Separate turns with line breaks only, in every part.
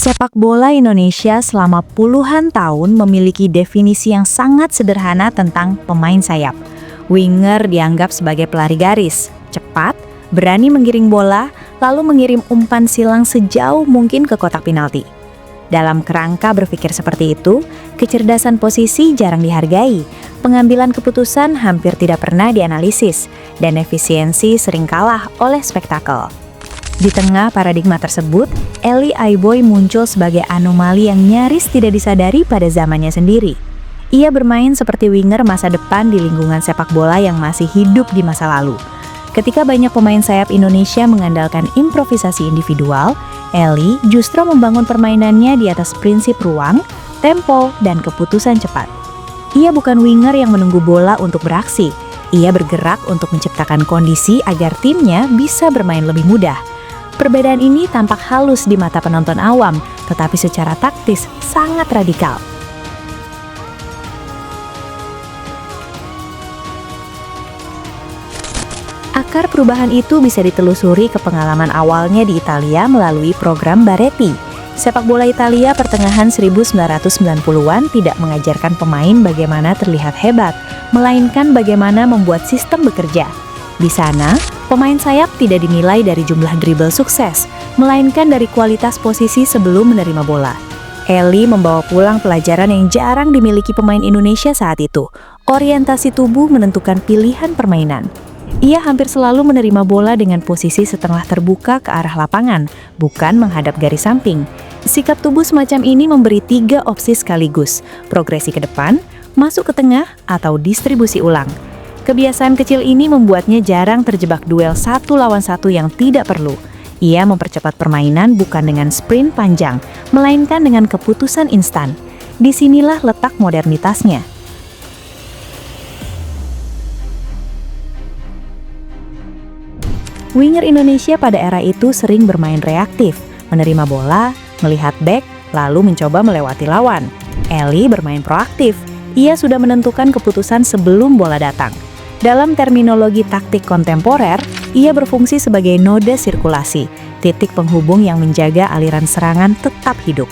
Sepak bola Indonesia selama puluhan tahun memiliki definisi yang sangat sederhana tentang pemain sayap. Winger dianggap sebagai pelari garis, cepat, berani menggiring bola, lalu mengirim umpan silang sejauh mungkin ke kotak penalti. Dalam kerangka berpikir seperti itu, kecerdasan posisi jarang dihargai, pengambilan keputusan hampir tidak pernah dianalisis, dan efisiensi sering kalah oleh spektakel. Di tengah paradigma tersebut, Elie Aiboy muncul sebagai anomali yang nyaris tidak disadari pada zamannya sendiri. Ia bermain seperti winger masa depan di lingkungan sepak bola yang masih hidup di masa lalu. Ketika banyak pemain sayap Indonesia mengandalkan improvisasi individual, Elie justru membangun permainannya di atas prinsip ruang, tempo, dan keputusan cepat. Ia bukan winger yang menunggu bola untuk beraksi. Ia bergerak untuk menciptakan kondisi agar timnya bisa bermain lebih mudah. Perbedaan ini tampak halus di mata penonton awam, tetapi secara taktis sangat radikal. Akar perubahan itu bisa ditelusuri ke pengalaman awalnya di Italia melalui program Baretti. Sepak bola Italia pertengahan 1990-an tidak mengajarkan pemain bagaimana terlihat hebat, melainkan bagaimana membuat sistem bekerja. Di sana, pemain sayap tidak dinilai dari jumlah dribble sukses, melainkan dari kualitas posisi sebelum menerima bola. Elie membawa pulang pelajaran yang jarang dimiliki pemain Indonesia saat itu. Orientasi tubuh menentukan pilihan permainan. Ia hampir selalu menerima bola dengan posisi setengah terbuka ke arah lapangan, bukan menghadap garis samping. Sikap tubuh semacam ini memberi 3 opsi sekaligus, progresi ke depan, masuk ke tengah, atau distribusi ulang. Kebiasaan kecil ini membuatnya jarang terjebak duel 1 lawan 1 yang tidak perlu. Ia mempercepat permainan bukan dengan sprint panjang, melainkan dengan keputusan instan. Disinilah letak modernitasnya. Winger Indonesia pada era itu sering bermain reaktif, menerima bola, melihat bek, lalu mencoba melewati lawan. Elie bermain proaktif. Ia sudah menentukan keputusan sebelum bola datang. Dalam terminologi taktik kontemporer, ia berfungsi sebagai node sirkulasi, titik penghubung yang menjaga aliran serangan tetap hidup.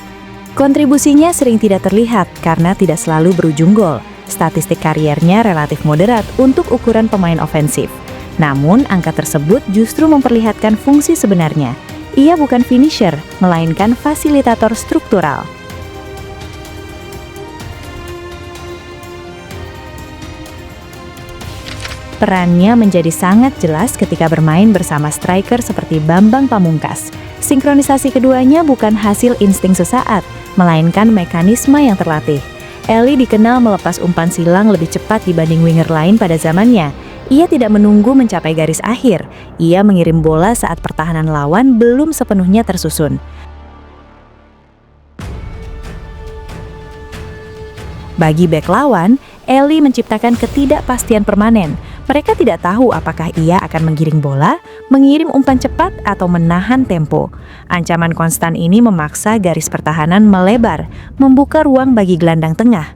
Kontribusinya sering tidak terlihat karena tidak selalu berujung gol. Statistik kariernya relatif moderat untuk ukuran pemain ofensif. Namun, angka tersebut justru memperlihatkan fungsi sebenarnya. Ia bukan finisher, melainkan fasilitator struktural. Perannya menjadi sangat jelas ketika bermain bersama striker seperti Bambang Pamungkas. Sinkronisasi keduanya bukan hasil insting sesaat, melainkan mekanisme yang terlatih. Elie dikenal melepas umpan silang lebih cepat dibanding winger lain pada zamannya. Ia tidak menunggu mencapai garis akhir. Ia mengirim bola saat pertahanan lawan belum sepenuhnya tersusun. Bagi bek lawan, Elie menciptakan ketidakpastian permanen. Mereka tidak tahu apakah ia akan menggiring bola, mengirim umpan cepat, atau menahan tempo. Ancaman konstan ini memaksa garis pertahanan melebar, membuka ruang bagi gelandang tengah.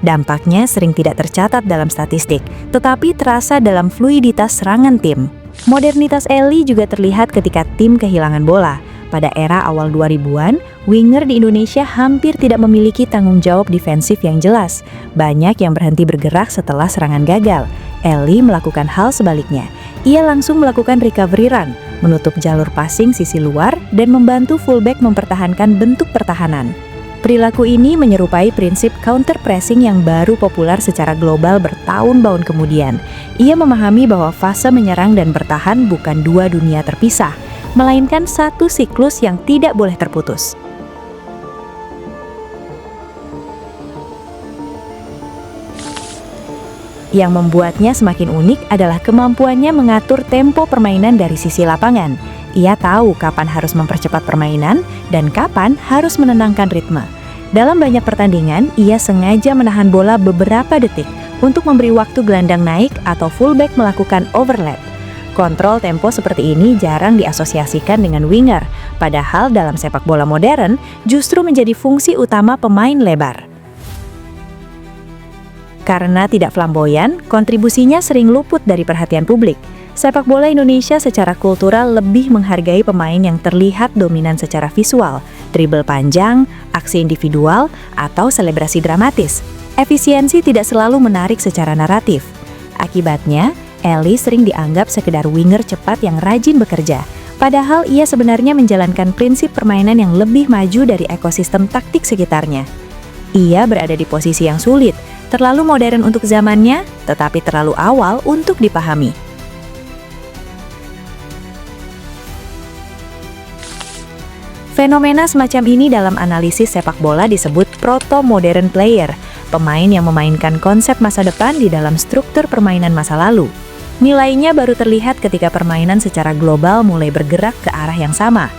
Dampaknya sering tidak tercatat dalam statistik, tetapi terasa dalam fluiditas serangan tim. Modernitas Elie juga terlihat ketika tim kehilangan bola. Pada era awal 2000-an, winger di Indonesia hampir tidak memiliki tanggung jawab defensif yang jelas. Banyak yang berhenti bergerak setelah serangan gagal. Elie melakukan hal sebaliknya. Ia langsung melakukan recovery run, menutup jalur passing sisi luar, dan membantu fullback mempertahankan bentuk pertahanan. Perilaku ini menyerupai prinsip counter pressing yang baru populer secara global bertahun-tahun kemudian. Ia memahami bahwa fase menyerang dan bertahan bukan 2 dunia terpisah, melainkan satu siklus yang tidak boleh terputus. Yang membuatnya semakin unik adalah kemampuannya mengatur tempo permainan dari sisi lapangan. Ia tahu kapan harus mempercepat permainan dan kapan harus menenangkan ritme. Dalam banyak pertandingan, ia sengaja menahan bola beberapa detik untuk memberi waktu gelandang naik atau fullback melakukan overlap. Kontrol tempo seperti ini jarang diasosiasikan dengan winger, padahal dalam sepak bola modern justru menjadi fungsi utama pemain lebar. Karena tidak flamboyan, kontribusinya sering luput dari perhatian publik. Sepak bola Indonesia secara kultural lebih menghargai pemain yang terlihat dominan secara visual, dribble panjang, aksi individual, atau selebrasi dramatis. Efisiensi tidak selalu menarik secara naratif. Akibatnya, Eli sering dianggap sekedar winger cepat yang rajin bekerja, padahal ia sebenarnya menjalankan prinsip permainan yang lebih maju dari ekosistem taktik sekitarnya. Ia berada di posisi yang sulit, terlalu modern untuk zamannya, tetapi terlalu awal untuk dipahami. Fenomena semacam ini dalam analisis sepak bola disebut proto-modern player, pemain yang memainkan konsep masa depan di dalam struktur permainan masa lalu. Nilainya baru terlihat ketika permainan secara global mulai bergerak ke arah yang sama.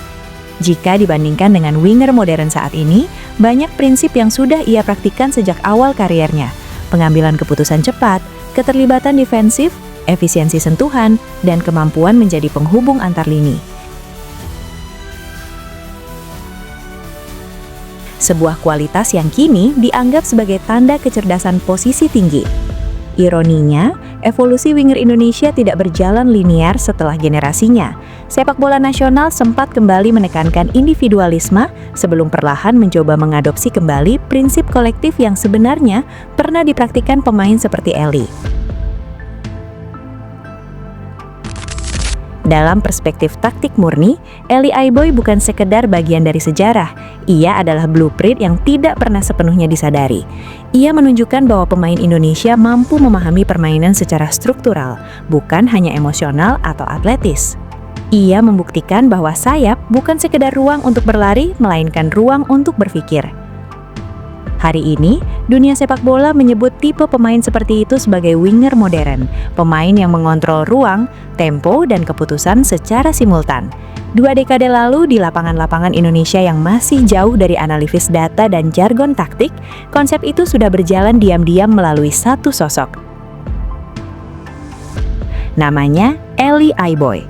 Jika dibandingkan dengan winger modern saat ini, banyak prinsip yang sudah ia praktikkan sejak awal kariernya. Pengambilan keputusan cepat, keterlibatan defensif, efisiensi sentuhan, dan kemampuan menjadi penghubung antar lini. Sebuah kualitas yang kini dianggap sebagai tanda kecerdasan posisi tinggi. Ironinya, evolusi winger Indonesia tidak berjalan linear setelah generasinya. Sepak bola nasional sempat kembali menekankan individualisme sebelum perlahan mencoba mengadopsi kembali prinsip kolektif yang sebenarnya pernah dipraktikkan pemain seperti Eli. Dalam perspektif taktik murni, Eli Aiboy bukan sekedar bagian dari sejarah. Ia adalah blueprint yang tidak pernah sepenuhnya disadari. Ia menunjukkan bahwa pemain Indonesia mampu memahami permainan secara struktural, bukan hanya emosional atau atletis. Ia membuktikan bahwa sayap bukan sekedar ruang untuk berlari, melainkan ruang untuk berpikir. Hari ini, dunia sepak bola menyebut tipe pemain seperti itu sebagai winger modern, pemain yang mengontrol ruang, tempo, dan keputusan secara simultan. 2 dekade lalu di lapangan-lapangan Indonesia yang masih jauh dari analisis data dan jargon taktik, konsep itu sudah berjalan diam-diam melalui satu sosok. Namanya Eli Aiboy.